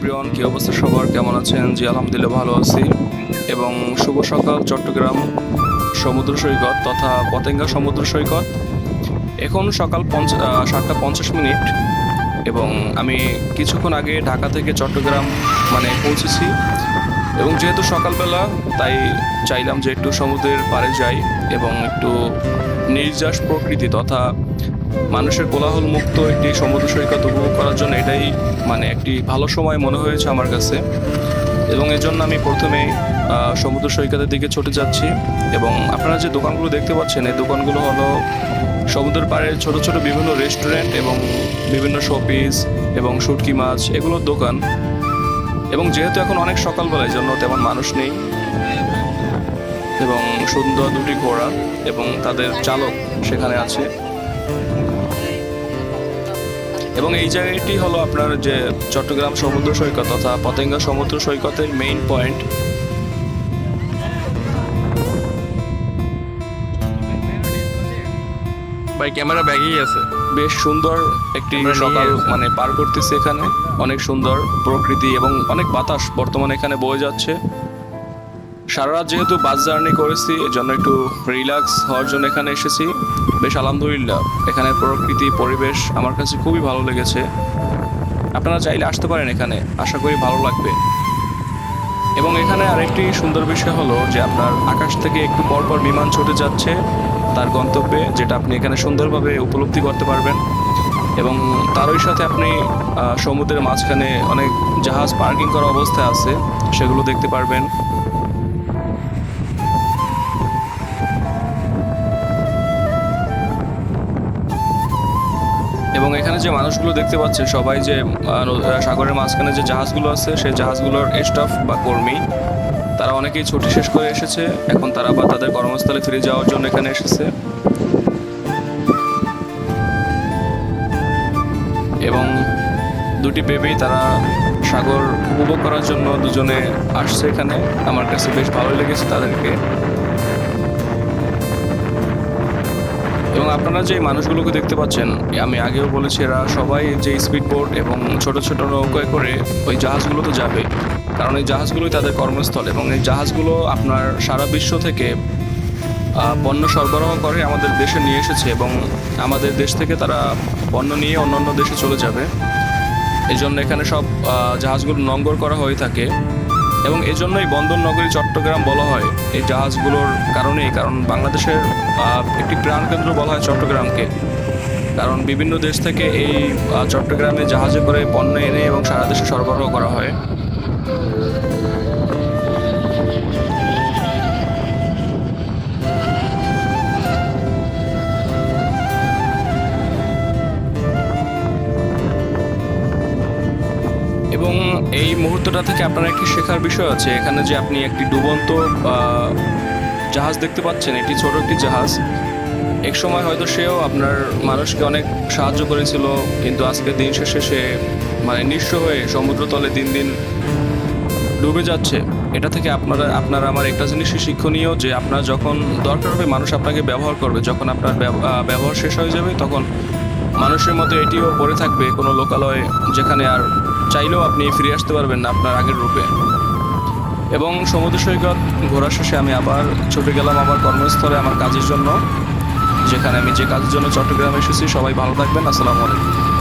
Everyone, কি অবস্থা সবার, কেমন আছেন? জি আলহামদুলিল্লাহ ভালো আছি। এবং শুভ সকাল চট্টগ্রাম সমুদ্র সৈকত তথা পতেঙ্গা সমুদ্র সৈকত। এখন সকাল 7:50 এবং আমি কিছুক্ষণ আগে ঢাকা থেকে চট্টগ্রাম পৌঁছেছি। এবং যেহেতু সকালবেলা, তাই চাইলাম যে একটু সমুদ্রের পাড়ে যাই এবং একটু নির্যাস প্রকৃতি তথা মানুষের কোলাহল মুক্ত একটি সমুদ্র সৈকত উপভোগ করার জন্য এটাই একটি ভালো সময় মনে হয়েছে আমার কাছে। এবং এর জন্য আমি প্রথমে সমুদ্র সৈকতের দিকে ছুটে যাচ্ছি। এবং আপনারা যে দোকানগুলো দেখতে পাচ্ছেন, এই দোকানগুলো হলো সমুদ্রের পাড়ে ছোট ছোট বিভিন্ন রেস্টুরেন্ট এবং বিভিন্ন শোপিস এবং শুটকি মাছ এগুলোর দোকান। এবং যেহেতু এখন অনেক সকালবেলায়, জন্য তেমন মানুষ নেই। এবং সুন্দর দুটি ঘোড়া এবং তাদের চালক সেখানে আছে। এবং এই জায়গাটি হলো আপনার যে চট্টগ্রাম সমুদ্র সৈকত তথা পতেঙ্গা সমুদ্র সৈকতের মেইন পয়েন্ট। ভাই ক্যামেরা ব্যাগেই আছে। বেশ সুন্দর একটি সকাল পার করতেছে এখানে। অনেক সুন্দর প্রকৃতি এবং অনেক বাতাস বর্তমানে এখানে বয়ে যাচ্ছে। সারা রাত যেহেতু বাস জার্নি করেছি, এর জন্য একটু রিল্যাক্স হওয়ার জন্য এখানে এসেছি। বেশ আলহামদুলিল্লাহ, এখানে প্রকৃতি পরিবেশ আমার কাছে খুবই ভালো লেগেছে। আপনারা চাইলে আসতে পারেন এখানে, আশা করি ভালো লাগবে। এবং এখানে আরেকটি সুন্দর বিষয় হলো যে আপনার আকাশ থেকে একটু পরপর বিমান ছুটে যাচ্ছে তার গন্তব্যে, যেটা আপনি এখানে সুন্দরভাবে উপলব্ধি করতে পারবেন। এবং তারই সাথে আপনি সমুদ্রের মাঝখানে অনেক জাহাজ পার্কিং করা অবস্থায় আছে, সেগুলো দেখতে পারবেন। এবং এখানে যে মানুষগুলো দেখতে পাচ্ছেন, সবাই যে সাগরের মাঝখানে যে জাহাজগুলো আছে, সেই জাহাজগুলোর স্টাফ বা কর্মী। তারা অনেকেই ছুটি শেষ করে এসেছে, এখন তারা আবার তাদের কর্মস্থলে ফিরে যাওয়ার জন্য এখানে এসেছে। এবং দুটি বেবি তারা সাগর উপভোগ করার জন্য দুজনে আসছে এখানে। আমার কাছে বেশ ভালোই লেগেছে তাদেরকে। এবং আপনারা যে মানুষগুলোকে দেখতে পাচ্ছেন, আমি আগেও বলেছি, এরা সবাই যে স্পিড বোট এবং ছোট ছোট নৌকায় করে ওই জাহাজগুলোতে যাবে, কারণ এই জাহাজগুলোই তাদের কর্মস্থল। এবং এই জাহাজগুলো আপনার সারা বিশ্ব থেকে পণ্য সরবরাহ করে আমাদের দেশে নিয়ে এসেছে এবং আমাদের দেশ থেকে তারা পণ্য নিয়ে অন্যান্য দেশে চলে যাবে। এই জন্য এখানে সব জাহাজগুলো নোঙর করা হয়ে থাকে। এবং এই জন্যই বন্দর নগরী চট্টগ্রাম বলা হয় এই জাহাজগুলোর কারণেই, কারণ বাংলাদেশের একটি প্রাণকেন্দ্র বলা হয় চট্টগ্রামকে। কারণ বিভিন্ন দেশ থেকে এই চট্টগ্রামে জাহাজে করে পণ্য এনে এবং সারা দেশে সরবরাহ করা হয়। এবং এই মুহূর্তটা থেকে আপনার একটি শেখার বিষয় আছে এখানে, যে আপনি একটি ডুবন্ত জাহাজ দেখতে পাচ্ছেন। এটি ছোট একটি জাহাজ। এক সময় হয়তো সেও আপনার মানুষকে অনেক সাহায্য করেছিল, কিন্তু আজকে দিন শেষে সে নিঃস্ব হয়ে সমুদ্রতলে দিন দিন ডুবে যাচ্ছে। এটা থেকে আপনারা আমার একটা জিনিসই শিক্ষণীয়, যে আপনার যখন দরকার হবে মানুষ আপনাকে ব্যবহার করবে। যখন আপনার ব্যবহার শেষ হয়ে যাবে, তখন মানুষের মতো এটিও পড়ে থাকবে কোনো লোকালয়ে, যেখানে আর চাইলেও আপনি ফিরে আসতে পারবেন না আপনার আগের রূপে। এবং সমুদ্র সৈকত ঘোরা শেষে আমি আবার ছুটে গেলাম আমার কর্মস্থলে আমার কাজের জন্য, যেখানে আমি যে কাজের জন্য চট্টগ্রামে এসেছি। সবাই ভালো থাকবেন। আসসালামু আলাইকুম।